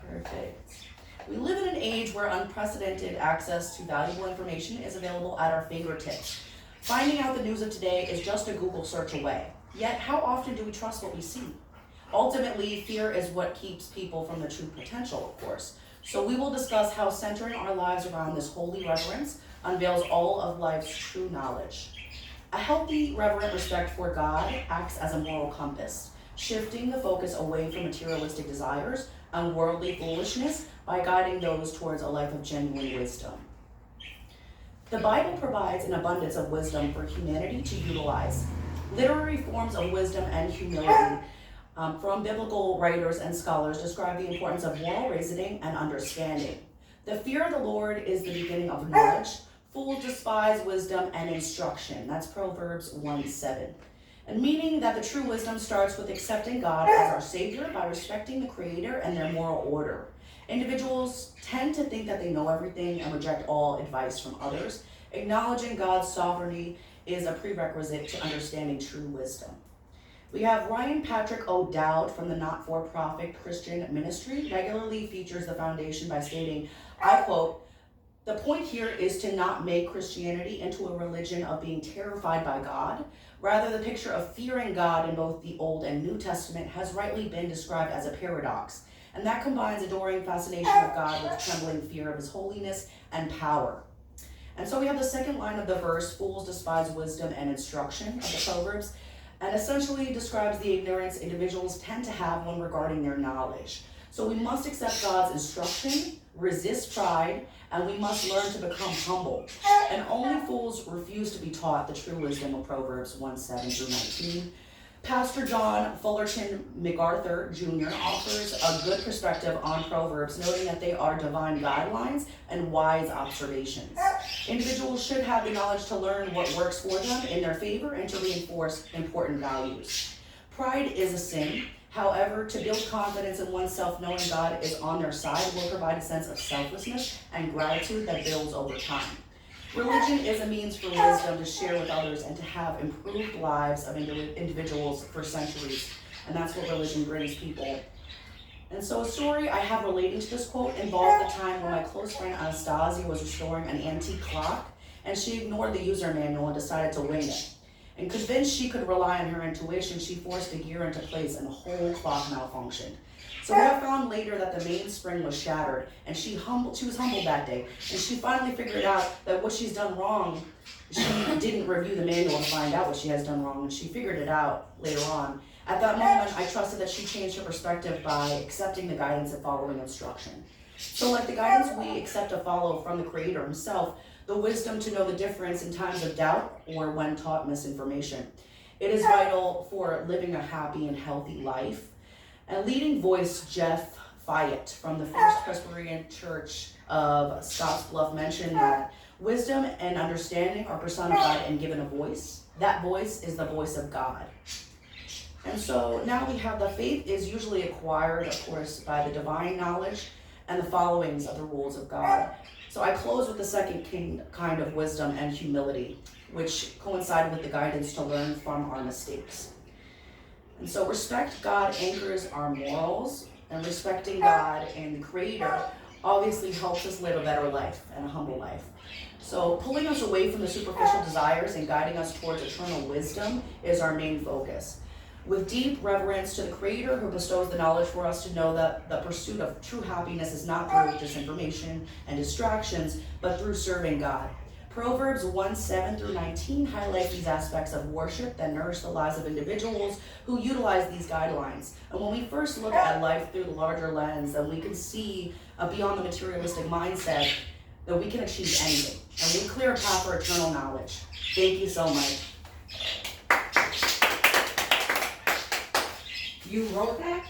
Perfect. We live in an age where unprecedented access to valuable information is available at our fingertips. Finding out the news of today is just a Google search away. Yet, how often do we trust what we see? Ultimately, fear is what keeps people from the true potential, of course. So we will discuss how centering our lives around this holy reverence unveils all of life's true knowledge. A healthy, reverent respect for God acts as a moral compass, shifting the focus away from materialistic desires and worldly foolishness by guiding those towards a life of genuine wisdom. The Bible provides an abundance of wisdom for humanity to utilize. Literary forms of wisdom and humility from biblical writers and scholars describe the importance of moral reasoning and understanding. The fear of the Lord is the beginning of knowledge. Fools despise wisdom and instruction. That's Proverbs 1:7. And meaning that the true wisdom starts with accepting God as our Savior by respecting the Creator and their moral order. Individuals tend to think that they know everything and reject all advice from others. Acknowledging God's sovereignty is a prerequisite to understanding true wisdom. We have Ryan Patrick O'Dowd from the not-for-profit Christian Ministry regularly features the foundation by stating, I quote, "The point here is to not make Christianity into a religion of being terrified by God. Rather, the picture of fearing God in both the Old and New Testament has rightly been described as a paradox, and that combines adoring fascination with God with trembling fear of his holiness and power." And so we have the second line of the verse, fools despise wisdom and instruction, of the Proverbs, and essentially describes the ignorance individuals tend to have when regarding their knowledge. So we must accept God's instruction, resist pride, and we must learn to become humble. And only fools refuse to be taught the true wisdom of Proverbs 1:7-19. Pastor John Fullerton MacArthur Jr. offers a good perspective on Proverbs, noting that they are divine guidelines and wise observations. Individuals should have the knowledge to learn what works for them in their favor and to reinforce important values. Pride is a sin. However, to build confidence in oneself knowing God is on their side will provide a sense of selflessness and gratitude that builds over time. Religion is a means for wisdom to share with others and to have improved lives of individuals for centuries. And that's what religion brings people. And so a story I have relating to this quote involved the time when my close friend Anastasia was restoring an antique clock, and she ignored the user manual and decided to wing it. And convinced she could rely on her intuition, she forced the gear into place and the whole clock malfunctioned. So we have found later that the mainspring was shattered, and she was humbled that day. And she finally figured out that what she's done wrong, she didn't review the manual to find out what she has done wrong, and she figured it out later on. At that moment, I trusted that she changed her perspective by accepting the guidance and following instruction. So like the guidance we accept to follow from the Creator himself, the wisdom to know the difference in times of doubt or when taught misinformation. It is vital for living a happy and healthy life. And leading voice Jeff Fyatt from the First Presbyterian Church of Scottsbluff mentioned that wisdom and understanding are personified and given a voice. That voice is the voice of God. And so now we have the faith is usually acquired, of course, by the divine knowledge and the followings of the rules of God. So I close with the second kind of wisdom and humility, which coincide with the guidance to learn from our mistakes. And so respect God anchors our morals, and respecting God and the Creator obviously helps us live a better life and a humble life. So pulling us away from the superficial desires and guiding us towards eternal wisdom is our main focus. With deep reverence to the Creator who bestows the knowledge for us to know that the pursuit of true happiness is not through disinformation and distractions, but through serving God. Proverbs 1:7-19 highlight these aspects of worship that nourish the lives of individuals who utilize these guidelines. And when we first look at life through the larger lens, then we can see beyond the materialistic mindset that we can achieve anything. And we clear a path for eternal knowledge. Thank you so much. You wrote that?